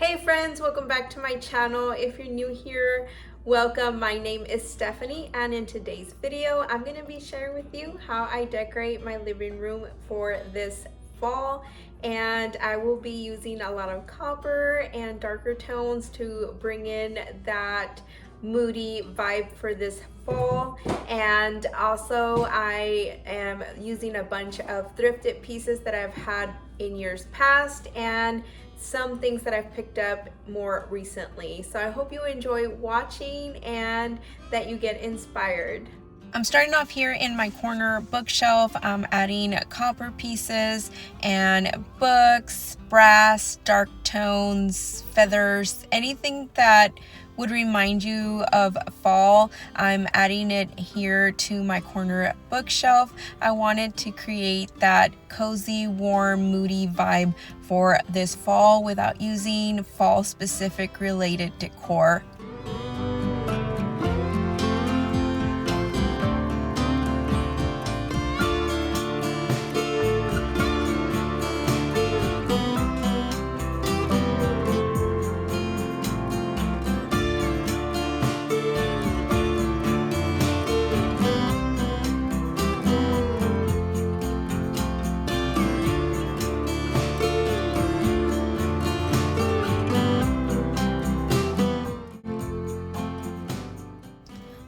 Hey friends, welcome back to my channel. If you're new here, welcome. My name is Stephanie, and in today's video I'm going to be sharing with you how I decorate my living room for this fall. And I will be using a lot of copper and darker tones to bring in that moody vibe for this fall. And also I am using a bunch of thrifted pieces that I've had in years past and some things that I've picked up more recently. So I hope you enjoy watching and that you get inspired. I'm starting off here in my corner bookshelf. I'm adding copper pieces and books, brass, dark tones, feathers, anything that would remind you of fall. I'm adding it here to my corner bookshelf. I wanted to create that cozy, warm, moody vibe for this fall without using fall specific related decor.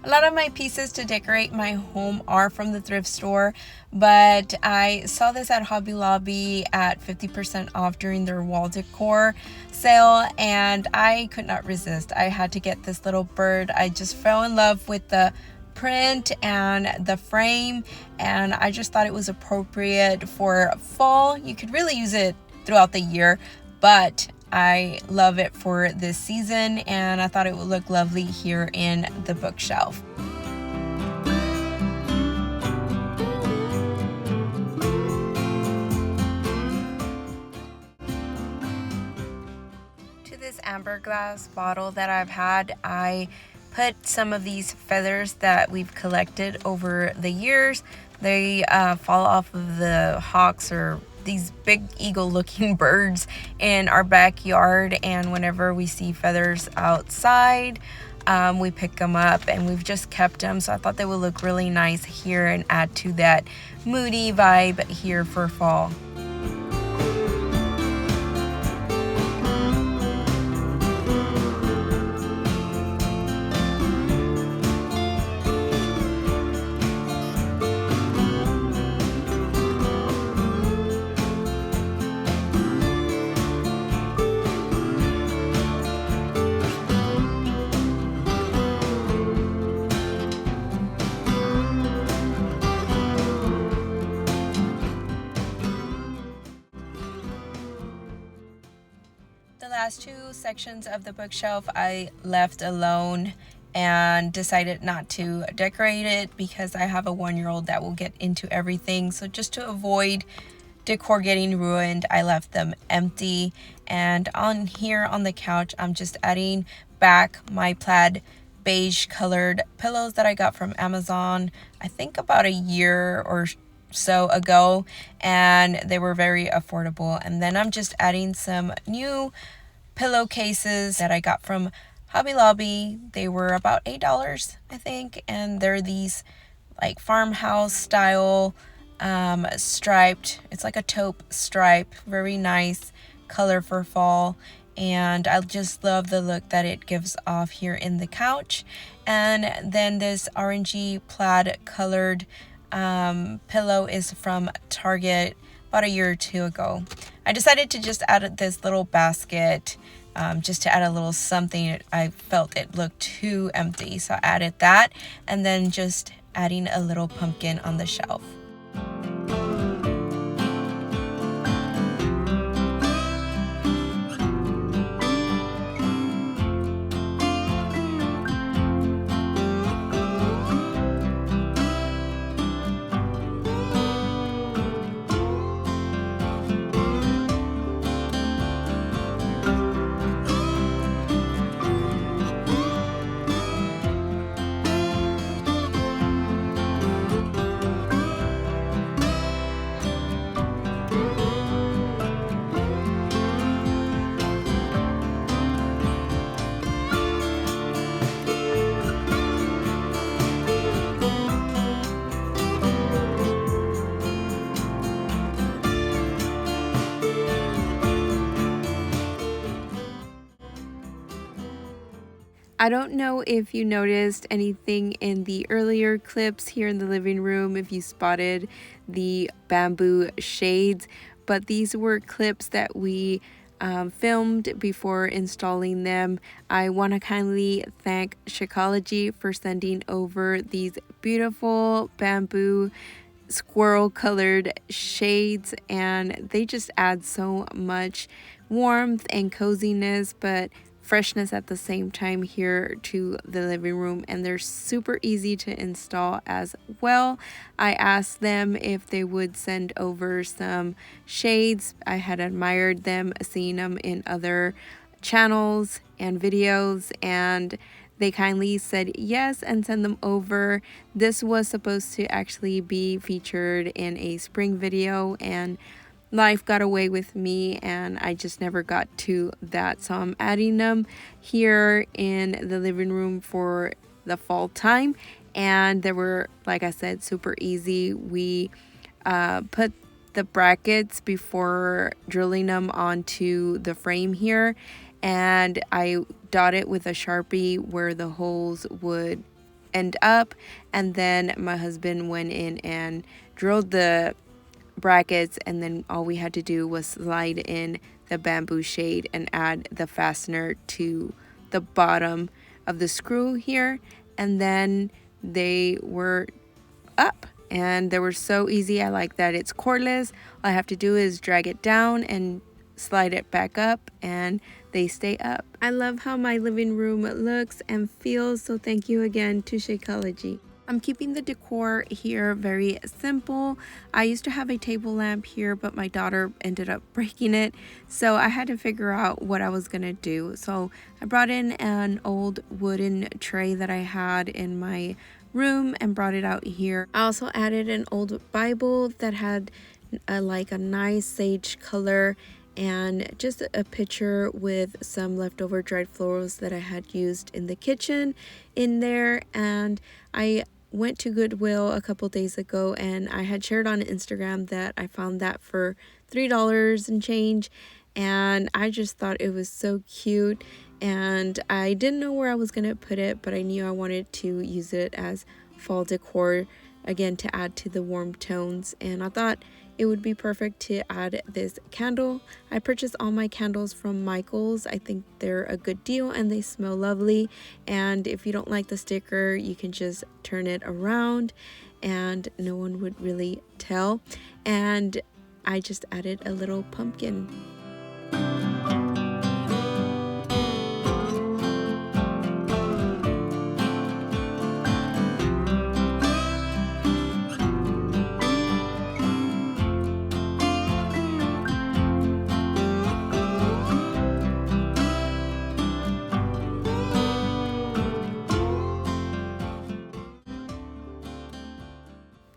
A lot of my pieces to decorate my home are from the thrift store, but I saw this at Hobby Lobby at 50% off during their wall decor sale, and I could not resist. I had to get this little bird. I just fell in love with the print and the frame, and I just thought it was appropriate for fall. You could really use it throughout the year, but I love it for this season, and I thought it would look lovely here in the bookshelf. To this amber glass bottle that I've had, I put some of these feathers that we've collected over the years. They fall off of the hawks or these big eagle looking birds in our backyard, and whenever we see feathers outside, we pick them up, and we've just kept them. So I thought they would look really nice here and add to that moody vibe here for fall. The last two sections of the bookshelf I left alone and decided not to decorate it because I have a 1-year-old that will get into everything. So just to avoid decor getting ruined, I left them empty. And on here on the couch, I'm just adding back my plaid beige colored pillows that I got from Amazon, I think about a year or so ago, and they were very affordable. And then I'm just adding some new pillowcases that I got from Hobby Lobby. They were about $8, I think, and they're these like farmhouse style striped. It's like a taupe stripe, very nice color for fall, and I just love the look that it gives off here in the couch. And then this orangey plaid colored pillow is from Target about a year or two ago. I decided to just add this little basket just to add a little something. I felt it looked too empty, so I added that, and then just adding a little pumpkin on the shelf. I don't know if you noticed anything in the earlier clips here in the living room, if you spotted the bamboo shades, but these were clips that we filmed before installing them. I want to kindly thank Chicology for sending over these beautiful bamboo squirrel colored shades, and they just add so much warmth and coziness but freshness at the same time here to the living room, and they're super easy to install as well. I asked them if they would send over some shades. I had admired them, seeing them in other channels and videos, and they kindly said yes and sent them over. This was supposed to actually be featured in a spring video, and life got away with me and I just never got to that. So I'm adding them here in the living room for the fall time. And they were, like I said, super easy. We put the brackets before drilling them onto the frame here, and I dotted with a Sharpie where the holes would end up, and then my husband went in and drilled the brackets, and then all we had to do was slide in the bamboo shade and add the fastener to the bottom of the screw here, and then they were up. And they were so easy. I like that it's cordless. All I have to do is drag it down and slide it back up, and they stay up. I love how my living room looks and feels, so thank you again to Chicology. I'm keeping the decor here very simple. I used to have a table lamp here, but my daughter ended up breaking it, so I had to figure out what I was gonna do. So I brought in an old wooden tray that I had in my room and brought it out here. I also added an old Bible that had like a nice sage color, and just a picture with some leftover dried florals that I had used in the kitchen in there. And I went to Goodwill a couple days ago, and I had shared on Instagram that I found that for $3 and change, and I just thought it was so cute. And I didn't know where I was gonna put it, but I knew I wanted to use it as fall decor again to add to the warm tones, and I thought it would be perfect to add this candle. I purchased all my candles from Michael's. I think they're a good deal and they smell lovely, and if you don't like the sticker, you can just turn it around and no one would really tell. And I just added a little pumpkin.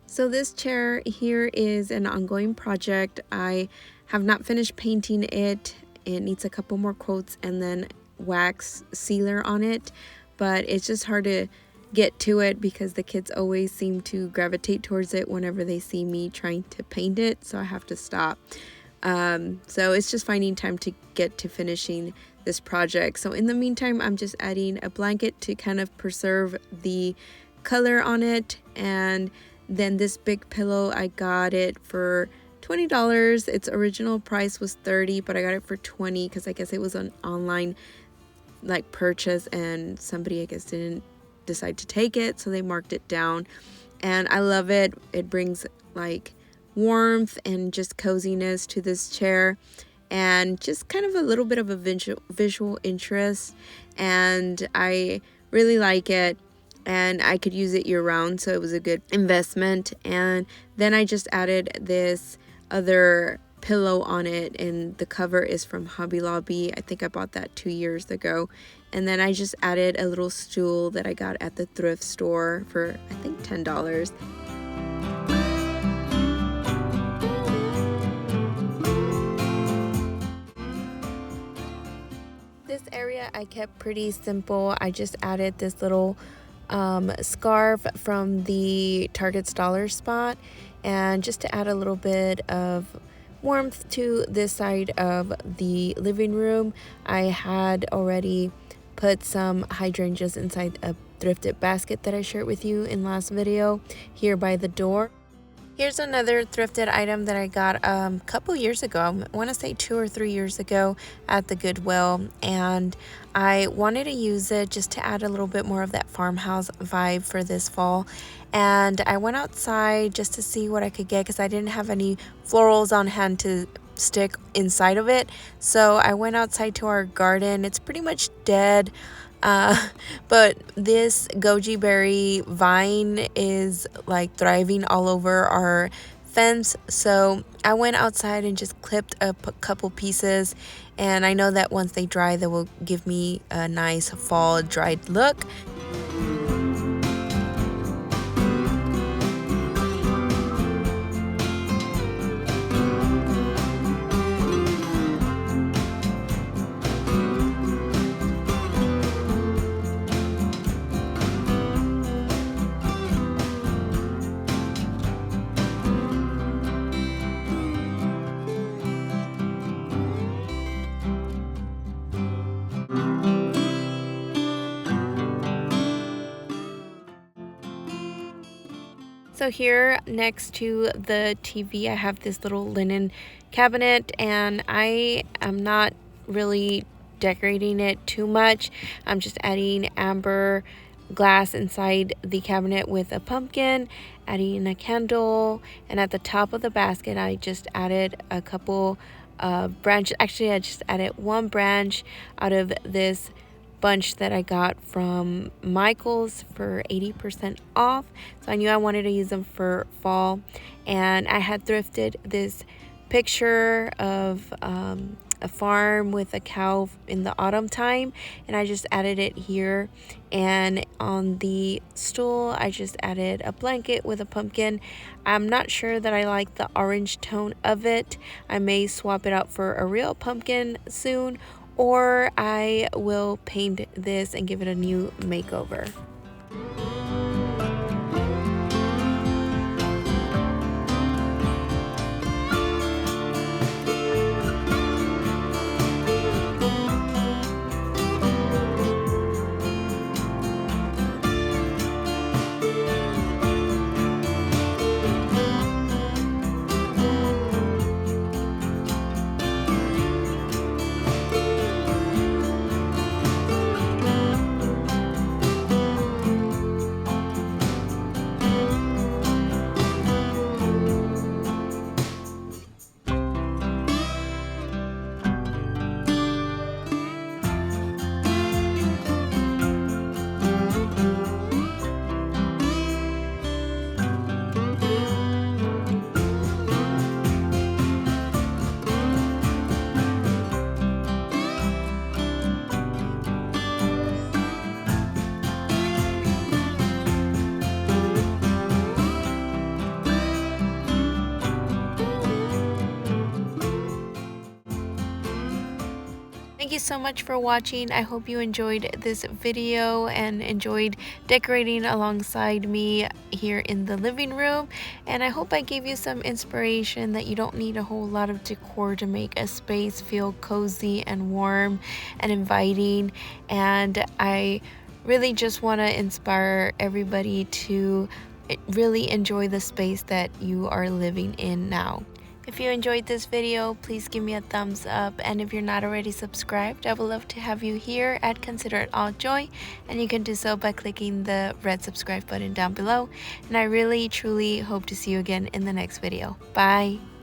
So this chair here is an ongoing project. I have not finished painting it. It needs a couple more coats and then wax sealer on it, but it's just hard to get to it because the kids always seem to gravitate towards it whenever they see me trying to paint it, so I have to stop. So it's just finding time to get to finishing this project. So in the meantime, I'm just adding a blanket to kind of preserve the color on it, and then this big pillow, I got it for $20. Its original price was $30, but I got it for $20 because I guess it was an online like purchase, and somebody I guess didn't decide to take it, so they marked it down. And I love it. It brings like warmth and just coziness to this chair, and just kind of a little bit of a visual interest, and I really like it. And I could use it year round, so it was a good investment. And then I just added this other pillow on it, and the cover is from Hobby Lobby. I think I bought that 2 years ago. And then I just added a little stool that I got at the thrift store for I think $10. This area I kept pretty simple. I just added this little scarf from the Target's dollar spot, and just to add a little bit of warmth to this side of the living room. I had already put some hydrangeas inside a thrifted basket that I shared with you in last video here by the door. Here's another thrifted item that I got a couple years ago. I want to say 2 or 3 years ago at the Goodwill, and I wanted to use it just to add a little bit more of that farmhouse vibe for this fall. And I went outside just to see what I could get because I didn't have any florals on hand to stick inside of it. So I went outside to our garden. It's pretty much dead. But this goji berry vine is like thriving all over our fence, so I went outside and just clipped a couple pieces, and I know that once they dry they will give me a nice fall dried look. So here next to the TV I have this little linen cabinet, and I am not really decorating it too much. I'm just adding amber glass inside the cabinet with a pumpkin, adding a candle, and at the top of the basket I just added a couple branches. Actually, I just added one branch out of this bunch that I got from Michael's for 80% off. So I knew I wanted to use them for fall, and I had thrifted this picture of a farm with a cow in the autumn time, and I just added it here. And on the stool I just added a blanket with a pumpkin. I'm not sure that I like the orange tone of it. I may swap it out for a real pumpkin soon, or I will paint this and give it a new makeover. Thank you so much for watching. I hope you enjoyed this video and enjoyed decorating alongside me here in the living room. And I hope I gave you some inspiration that you don't need a whole lot of decor to make a space feel cozy and warm and inviting. And I really just want to inspire everybody to really enjoy the space that you are living in now. If you enjoyed this video, please give me a thumbs up, and if you're not already subscribed, I would love to have you here at Consider It All Joy, and you can do so by clicking the red subscribe button down below. And I really truly hope to see you again in the next video. Bye!